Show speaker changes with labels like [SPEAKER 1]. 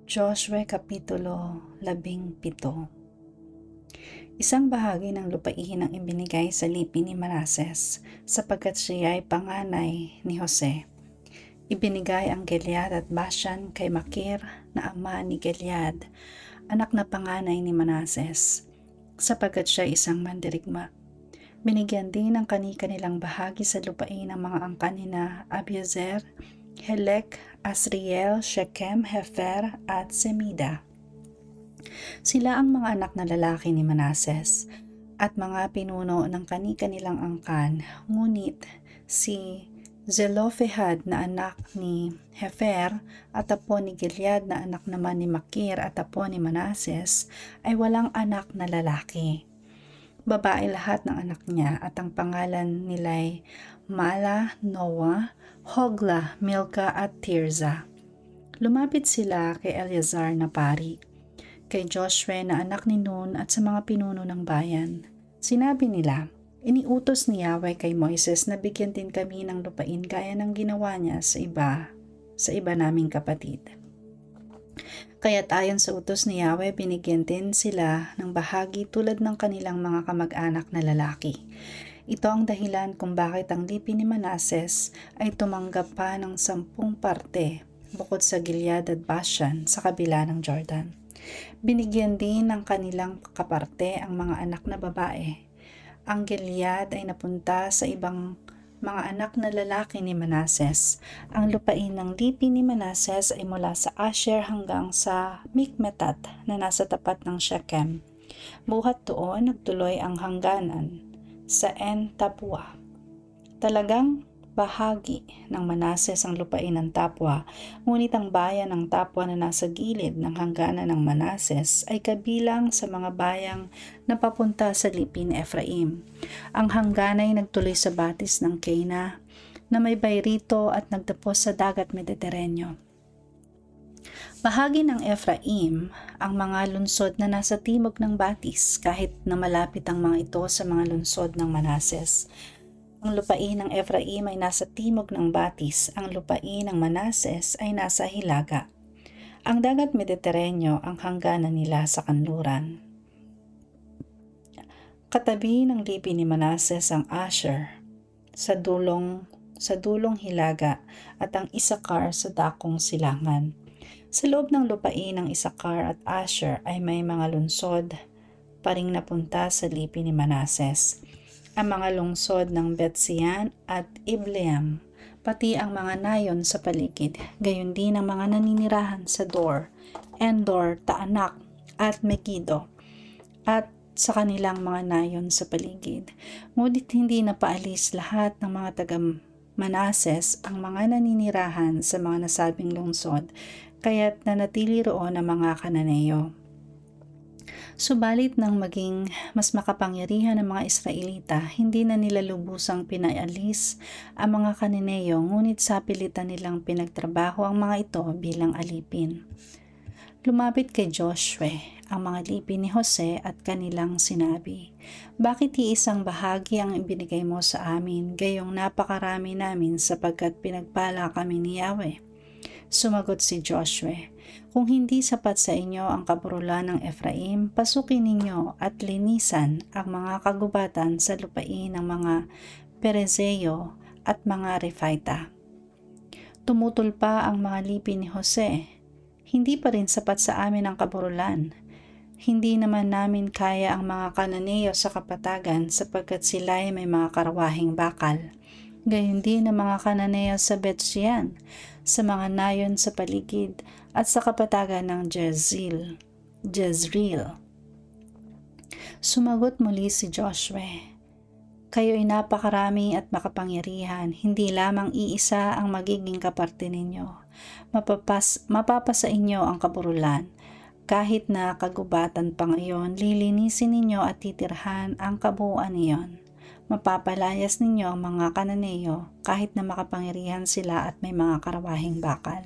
[SPEAKER 1] Josue Kapitulo 17. Isang bahagi ng lupain ang ibinigay sa lipi ni Manases, sapagkat siya ay panganay ni Jose. Ibinigay ang Gilead at Bashan kay Makir na ama ni Gilead, anak na panganay ni Manases, sapagkat siya isang mandirigma. Binigyan din ng kani-kanilang bahagi sa lupain ng mga angkan nina Abiezer, Helek, Asriel, Shechem, Hefer, at Semida. Sila ang mga anak na lalaki ni Manases at mga pinuno ng kani-kanilang angkan, ngunit si Zelophehad na anak ni Hefer at apo ni Gilead na anak naman ni Makir at apo ni Manases ay walang anak na lalaki. Babae lahat ng anak niya at ang pangalan nila'y Mala, Noah, Hogla, Milka at Tirza. Lumapit sila kay Eleazar na pari, kay Josue na anak ni Nun at sa mga pinuno ng bayan. Sinabi nila, iniutos ni Yahweh kay Moises na bigyan din kami ng lupain gaya ng ginawa niya sa iba naming kapatid. Kaya't ayon sa utos ni Yahweh, binigyan din sila ng bahagi tulad ng kanilang mga kamag-anak na lalaki. Ito ang dahilan kung bakit ang lipi ni Manases ay tumanggap pa ng 10 parte bukod sa Gilead at Bashan sa kabila ng Jordan. Binigyan din ng kanilang kaparte ang mga anak na babae. Ang Gilead ay napunta sa ibang mga anak na lalaki ni Manases. Ang lupain ng lipi ni Manases ay mula sa Asher hanggang sa Mikmetat na nasa tapat ng Shechem. Buhat doon nagtuloy ang hangganan sa En-Tapua. Talagang bahagi ng Manases ang lupain ng Tapua, ngunit ang bayan ng Tapua na nasa gilid ng hangganan ng Manases ay kabilang sa mga bayang napapunta sa lipi ni Ephraim. Ang hangganan ay nagtuloy sa batis ng Keina na may bayrito at nagtapos sa dagat Mediteraneo. Bahagi ng Ephraim ang mga lungsod na nasa timog ng batis, kahit na malapit ang mga ito sa mga lungsod ng Manases. Ang lupain ng Ephraim ay nasa timog ng batis, ang lupain ng Manases ay nasa hilaga. Ang dagat Mediteraneo ang hangganan nila sa kanluran. Katabi ng lipi ni Manases ang Asher sa dulong hilaga at ang Isakar sa dakong silangan. Sa loob ng lupain ng Isakar at Asher ay may mga lungsod pa ring napunta sa lipi ni Manases. Ang mga lungsod ng Betsean at Ibleam, pati ang mga nayon sa paligid, gayon din ang mga naninirahan sa Dor, Endor, Taanak at Megiddo, at sa kanilang mga nayon sa paligid. Ngunit hindi napaalis lahat ng mga taga Manases ang mga naninirahan sa mga nasabing lungsod, kaya't nanatili roon ang mga Kananeo. Subalit nang maging mas makapangyarihan ang mga Israelita, hindi na nila lubusang pinaalis ang mga Kananeo, ngunit sa pilitan nilang pinagtrabaho ang mga ito bilang alipin. Lumapit kay Josue ang mga lipi ni Jose at kanilang sinabi, "Bakit iisang bahagi ang ibinigay mo sa amin, gayong napakarami namin sapagkat pinagpala kami ni Yahweh?" Sumagot si Josue, "Kung hindi sapat sa inyo ang kaburulan ng Ephraim, pasukin ninyo at linisan ang mga kagubatan sa lupain ng mga Perezeo at mga Refaita." Tumutol pa ang mga lipi ni Jose, "Hindi pa rin sapat sa amin ang kaburulan. Hindi naman namin kaya ang mga Kananeo sa kapatagan sapagkat sila ay may mga karawahing bakal. Gayon din ang mga Kananeo sa Betshean, sa mga nayon sa paligid at sa kapatagan ng Jezreel." Sumagot muli si Josue, "Kayo'y napakarami at makapangyarihan, hindi lamang iisa ang magiging kaparte ninyo. Mapapasa inyo ang kaburulan. Kahit na kagubatan pa ngayon, lilinisin ninyo at titirhan ang kabuuan niyon. Mapapalayas ninyo ang mga Kananeo kahit na makapangyarihan sila at may mga karawahing bakal."